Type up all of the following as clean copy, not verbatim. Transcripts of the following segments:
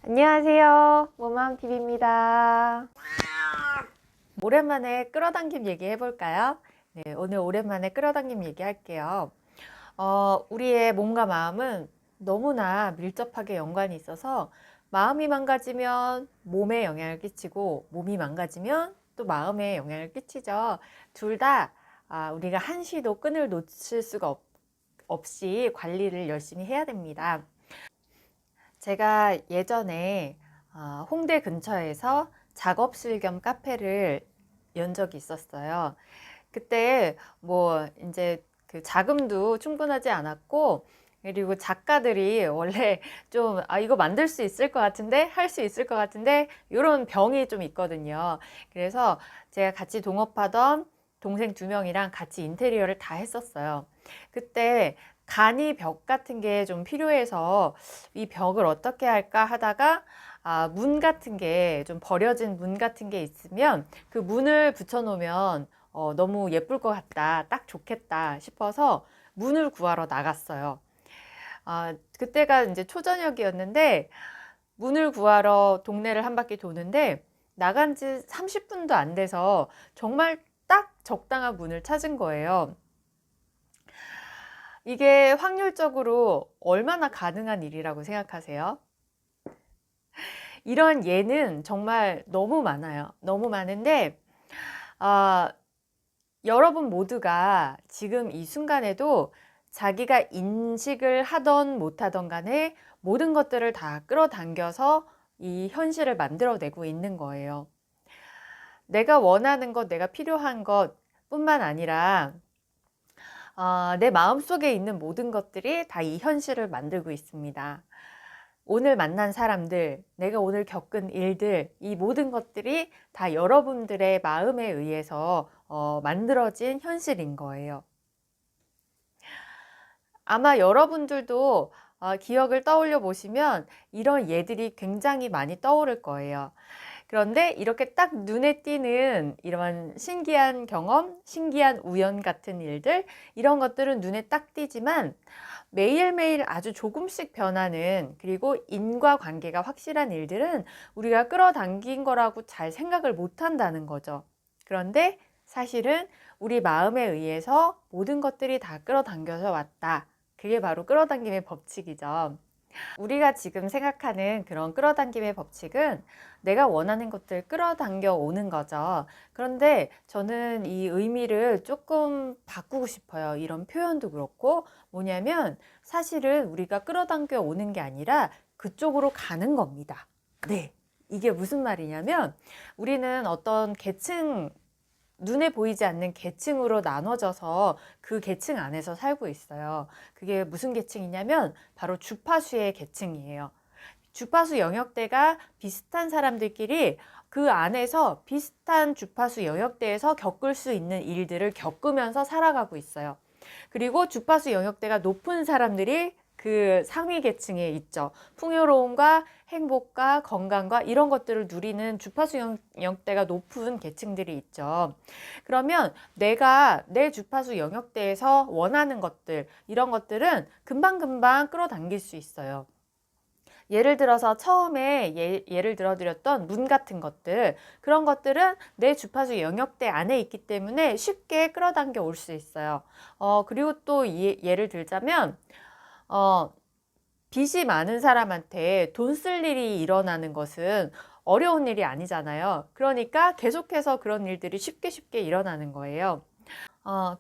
안녕하세요. 모맘TV입니다. 오랜만에 끌어당김 얘기 해볼까요? 네, 오늘 오랜만에 끌어당김 얘기할게요. 우리의 몸과 마음은 너무나 밀접하게 연관이 있어서 마음이 망가지면 몸에 영향을 끼치고 몸이 망가지면 또 마음에 영향을 끼치죠. 둘 다 우리가 한시도 끈을 놓칠 수가 없이 관리를 열심히 해야 됩니다. 제가 예전에 홍대 근처에서 작업실 겸 카페를 연 적이 있었어요. 그때 뭐 이제 그 자금도 충분하지 않았고, 그리고 작가들이 원래 좀 이거 만들 수 있을 것 같은데, 할 수 있을 것 같은데 이런 병이 좀 있거든요. 그래서 제가 같이 동업하던 동생 2명이랑 같이 인테리어를 다 했었어요. 그때 간이 벽 같은 게 좀 필요해서 이 벽을 어떻게 할까 하다가 문 같은 게 좀 버려진 문 같은 게 있으면 그 문을 붙여 놓으면 너무 예쁠 것 같다, 딱 좋겠다 싶어서 문을 구하러 나갔어요. 그때가 이제 초저녁이었는데 문을 구하러 동네를 한 바퀴 도는데 나간 지 30분도 안 돼서 정말 딱 적당한 문을 찾은 거예요. 이게 확률적으로 얼마나 가능한 일이라고 생각하세요? 이런 예는 정말 너무 많아요. 너무 많은데, 아, 여러분 모두가 지금 이 순간에도 자기가 인식을 하던 못하던 간에 모든 것들을 다 끌어당겨서 이 현실을 만들어내고 있는 거예요. 내가 원하는 것, 내가 필요한 것 뿐만 아니라 내 마음속에 있는 모든 것들이 다 이 현실을 만들고 있습니다. 오늘 만난 사람들, 내가 오늘 겪은 일들, 이 모든 것들이 다 여러분들의 마음에 의해서 만들어진 현실인 거예요. 아마 여러분들도 기억을 떠올려 보시면 이런 예들이 굉장히 많이 떠오를 거예요. 그런데 이렇게 딱 눈에 띄는 이런 신기한 경험, 신기한 우연 같은 일들, 이런 것들은 눈에 딱 띄지만 매일매일 아주 조금씩 변하는, 그리고 인과관계가 확실한 일들은 우리가 끌어당긴 거라고 잘 생각을 못 한다는 거죠. 그런데 사실은 우리 마음에 의해서 모든 것들이 다 끌어당겨져 왔다. 그게 바로 끌어당김의 법칙이죠. 우리가 지금 생각하는 그런 끌어당김의 법칙은 내가 원하는 것들 끌어당겨 오는 거죠. 그런데 저는 이 의미를 조금 바꾸고 싶어요. 이런 표현도 그렇고, 뭐냐면 사실은 우리가 끌어당겨 오는 게 아니라 그쪽으로 가는 겁니다. 네. 이게 무슨 말이냐면 우리는 어떤 계층, 눈에 보이지 않는 계층으로 나눠져서 그 계층 안에서 살고 있어요. 그게 무슨 계층이냐면 바로 주파수의 계층이에요. 주파수 영역대가 비슷한 사람들끼리 그 안에서 비슷한 주파수 영역대에서 겪을 수 있는 일들을 겪으면서 살아가고 있어요. 그리고 주파수 영역대가 높은 사람들이 그 상위 계층에 있죠. 풍요로움과 행복과 건강과 이런 것들을 누리는 주파수 영역대가 높은 계층들이 있죠. 그러면 내가 내 주파수 영역대에서 원하는 것들, 이런 것들은 금방금방 끌어당길 수 있어요. 예를 들어서 처음에 예를 들어드렸던 문 같은 것들, 그런 것들은 내 주파수 영역대 안에 있기 때문에 쉽게 끌어당겨 올 수 있어요. 그리고 또 예를 들자면 빚이 많은 사람한테 돈 쓸 일이 일어나는 것은 어려운 일이 아니잖아요. 그러니까 계속해서 그런 일들이 쉽게 일어나는 거예요.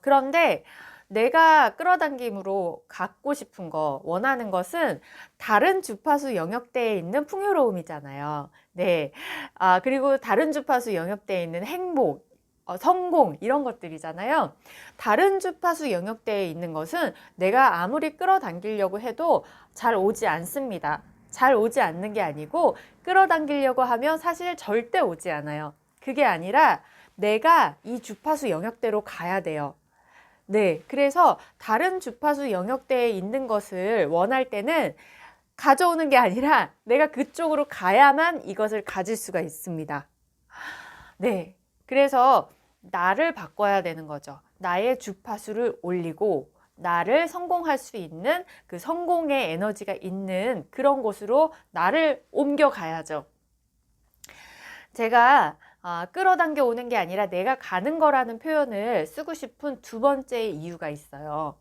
그런데 내가 끌어당김으로 갖고 싶은 거, 원하는 것은 다른 주파수 영역대에 있는 풍요로움이잖아요. 네. 그리고 다른 주파수 영역대에 있는 행복, 성공, 이런 것들이잖아요. 다른 주파수 영역대에 있는 것은 내가 아무리 끌어당기려고 해도 잘 오지 않습니다. 잘 오지 않는 게 아니고 끌어당기려고 하면 사실 절대 오지 않아요. 그게 아니라 내가 이 주파수 영역대로 가야 돼요. 네, 그래서 다른 주파수 영역대에 있는 것을 원할 때는 가져오는 게 아니라 내가 그쪽으로 가야만 이것을 가질 수가 있습니다. 네, 그래서 나를 바꿔야 되는 거죠. 나의 주파수를 올리고 나를 성공할 수 있는 그 성공의 에너지가 있는 그런 곳으로 나를 옮겨가야죠. 제가 끌어당겨 오는 게 아니라 내가 가는 거라는 표현을 쓰고 싶은 두 번째 이유가 있어요.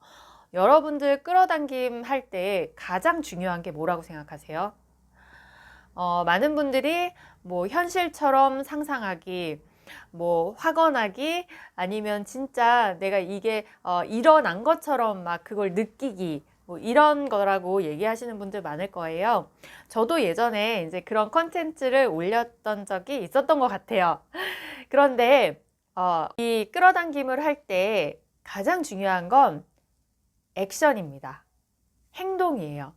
여러분들 끌어당김 할 때 가장 중요한 게 뭐라고 생각하세요? 많은 분들이 뭐 현실처럼 상상하기, 뭐 확언하기, 아니면 진짜 내가 이게 일어난 것처럼 막 그걸 느끼기, 뭐 이런 거라고 얘기하시는 분들 많을 거예요. 저도 예전에 이제 그런 컨텐츠를 올렸던 적이 있었던 것 같아요. 그런데 이 끌어당김을 할 때 가장 중요한 건 액션입니다. 행동이에요.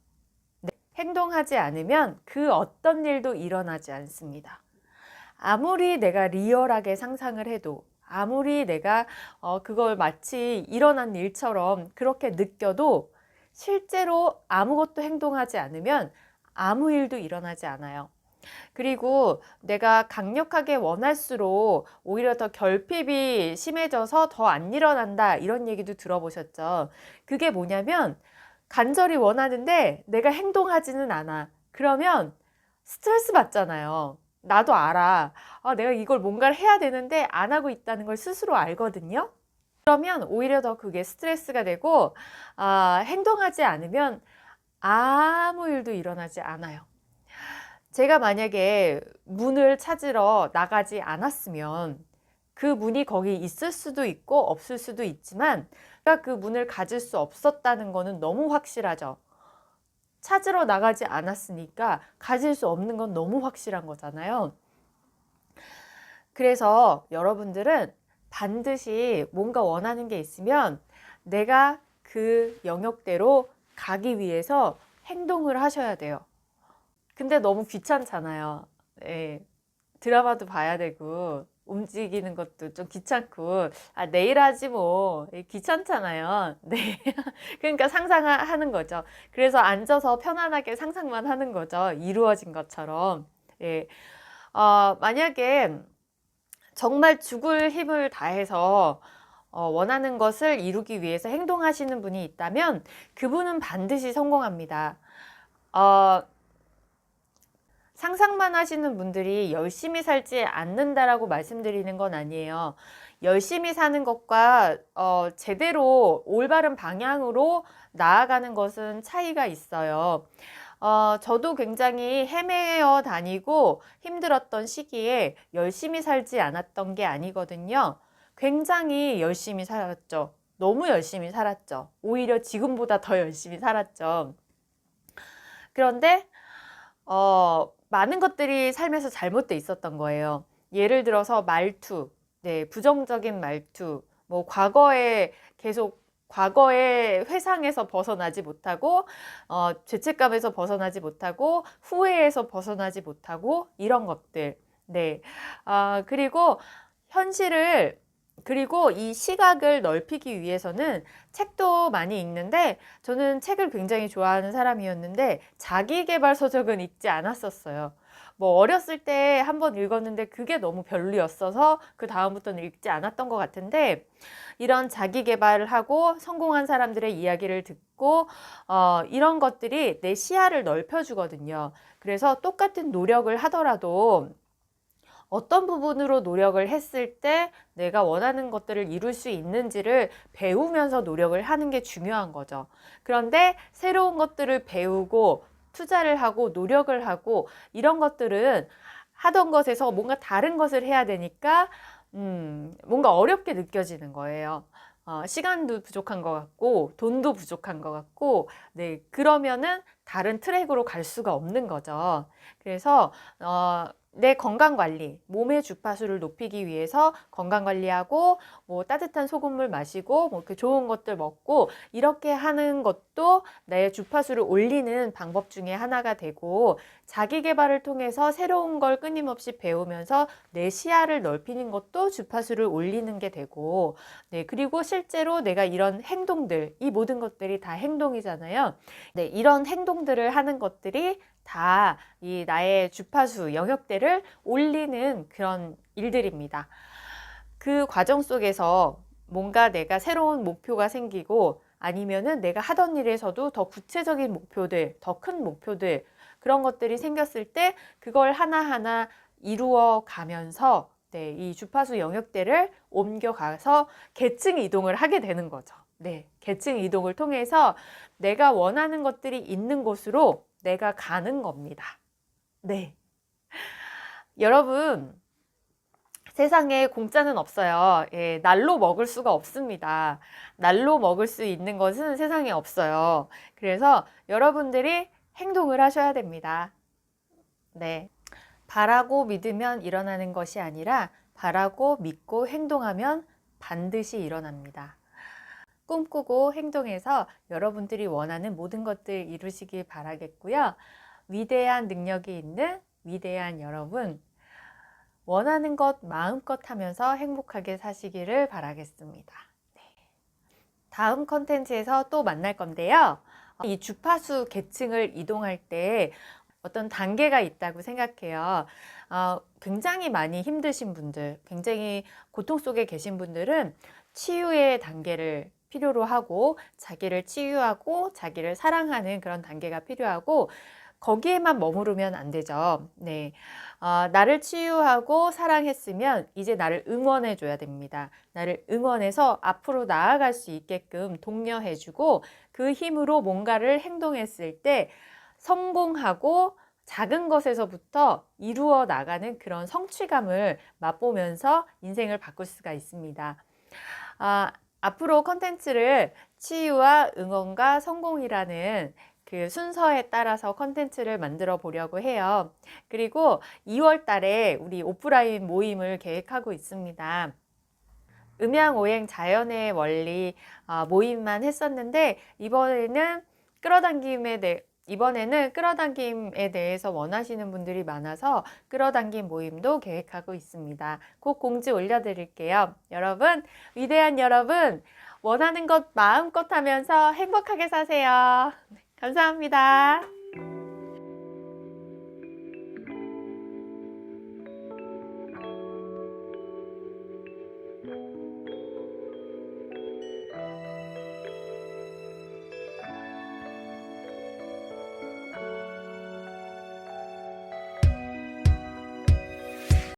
행동하지 않으면 그 어떤 일도 일어나지 않습니다. 아무리 내가 리얼하게 상상을 해도, 아무리 내가 그걸 마치 일어난 일처럼 그렇게 느껴도 실제로 아무것도 행동하지 않으면 아무 일도 일어나지 않아요. 그리고 내가 강력하게 원할수록 오히려 더 결핍이 심해져서 더 안 일어난다, 이런 얘기도 들어보셨죠. 그게 뭐냐면 간절히 원하는데 내가 행동하지는 않아. 그러면 스트레스 받잖아요. 나도 알아. 내가 이걸 뭔가를 해야 되는데 안 하고 있다는 걸 스스로 알거든요. 그러면 오히려 더 그게 스트레스가 되고, 행동하지 않으면 아무 일도 일어나지 않아요. 제가 만약에 문을 찾으러 나가지 않았으면 그 문이 거기 있을 수도 있고 없을 수도 있지만 제가 그 문을 가질 수 없었다는 거는 너무 확실하죠. 찾으러 나가지 않았으니까 가질 수 없는 건 너무 확실한 거잖아요. 그래서 여러분들은 반드시 뭔가 원하는 게 있으면 내가 그 영역대로 가기 위해서 행동을 하셔야 돼요. 근데 너무 귀찮잖아요. 예, 드라마도 봐야 되고 움직이는 것도 좀 귀찮고, 내일 하지 뭐, 귀찮잖아요. 네. 그러니까 상상하는 거죠. 그래서 앉아서 편안하게 상상만 하는 거죠. 이루어진 것처럼. 예. 만약에 정말 죽을 힘을 다해서 원하는 것을 이루기 위해서 행동하시는 분이 있다면 그분은 반드시 성공합니다. 상상만 하시는 분들이 열심히 살지 않는다라고 말씀드리는 건 아니에요. 열심히 사는 것과 제대로 올바른 방향으로 나아가는 것은 차이가 있어요. 저도 굉장히 헤매어 다니고 힘들었던 시기에 열심히 살지 않았던 게 아니거든요. 굉장히 열심히 살았죠. 너무 열심히 살았죠. 오히려 지금보다 더 열심히 살았죠. 그런데 많은 것들이 삶에서 잘못돼 있었던 거예요. 예를 들어서 말투, 부정적인 말투, 뭐 과거의 회상에서 벗어나지 못하고, 죄책감에서 벗어나지 못하고, 후회에서 벗어나지 못하고, 이런 것들. 네. 그리고 그리고 이 시각을 넓히기 위해서는 책도 많이 읽는데, 저는 책을 굉장히 좋아하는 사람이었는데 자기계발서적은 읽지 않았었어요. 뭐 어렸을 때 한번 읽었는데 그게 너무 별로였어서 그 다음부터는 읽지 않았던 것 같은데, 이런 자기계발을 하고 성공한 사람들의 이야기를 듣고 이런 것들이 내 시야를 넓혀주거든요. 그래서 똑같은 노력을 하더라도 어떤 부분으로 노력을 했을 때 내가 원하는 것들을 이룰 수 있는지를 배우면서 노력을 하는 게 중요한 거죠. 그런데 새로운 것들을 배우고 투자를 하고 노력을 하고 이런 것들은 하던 것에서 뭔가 다른 것을 해야 되니까 뭔가 어렵게 느껴지는 거예요. 시간도 부족한 것 같고 돈도 부족한 것 같고, 네, 그러면은 다른 트랙으로 갈 수가 없는 거죠. 그래서 내 건강관리, 몸의 주파수를 높이기 위해서 건강관리하고 뭐 따뜻한 소금물 마시고 뭐 그 좋은 것들 먹고 이렇게 하는 것도 내 주파수를 올리는 방법 중에 하나가 되고, 자기계발을 통해서 새로운 걸 끊임없이 배우면서 내 시야를 넓히는 것도 주파수를 올리는 게 되고, 네, 그리고 실제로 내가 이런 행동들, 이 모든 것들이 다 행동이잖아요. 네, 이런 행동들을 하는 것들이 다 이 나의 주파수 영역대를 올리는 그런 일들입니다. 그 과정 속에서 뭔가 내가 새로운 목표가 생기고 아니면은 내가 하던 일에서도 더 구체적인 목표들, 더 큰 목표들, 그런 것들이 생겼을 때 그걸 하나하나 이루어 가면서 네, 이 주파수 영역대를 옮겨가서 계층 이동을 하게 되는 거죠. 네, 계층 이동을 통해서 내가 원하는 것들이 있는 곳으로 내가 가는 겁니다. 네. 여러분, 세상에 공짜는 없어요. 예, 날로 먹을 수가 없습니다. 날로 먹을 수 있는 것은 세상에 없어요. 그래서 여러분들이 행동을 하셔야 됩니다. 네. 바라고 믿으면 일어나는 것이 아니라 바라고 믿고 행동하면 반드시 일어납니다. 꿈꾸고 행동해서 여러분들이 원하는 모든 것들 이루시길 바라겠고요. 위대한 능력이 있는 위대한 여러분, 원하는 것 마음껏 하면서 행복하게 사시기를 바라겠습니다. 네. 다음 컨텐츠에서 또 만날 건데요. 이 주파수 계층을 이동할 때 어떤 단계가 있다고 생각해요. 굉장히 많이 힘드신 분들, 굉장히 고통 속에 계신 분들은 치유의 단계를 필요로 하고 자기를 치유하고 자기를 사랑하는 그런 단계가 필요하고 거기에만 머무르면 안 되죠. 네. 나를 치유하고 사랑했으면 이제 나를 응원해 줘야 됩니다. 나를 응원해서 앞으로 나아갈 수 있게끔 독려해 주고 그 힘으로 뭔가를 행동했을 때 성공하고 작은 것에서부터 이루어 나가는 그런 성취감을 맛보면서 인생을 바꿀 수가 있습니다. 앞으로 컨텐츠를 치유와 응원과 성공이라는 그 순서에 따라서 컨텐츠를 만들어 보려고 해요. 그리고 2월 달에 우리 오프라인 모임을 계획하고 있습니다. 음양오행 자연의 원리 모임만 했었는데 이번에는 끌어당김에 대해서 원하시는 분들이 많아서 끌어당김 모임도 계획하고 있습니다. 곧 공지 올려드릴게요. 여러분, 위대한 여러분, 원하는 것 마음껏 하면서 행복하게 사세요. 감사합니다.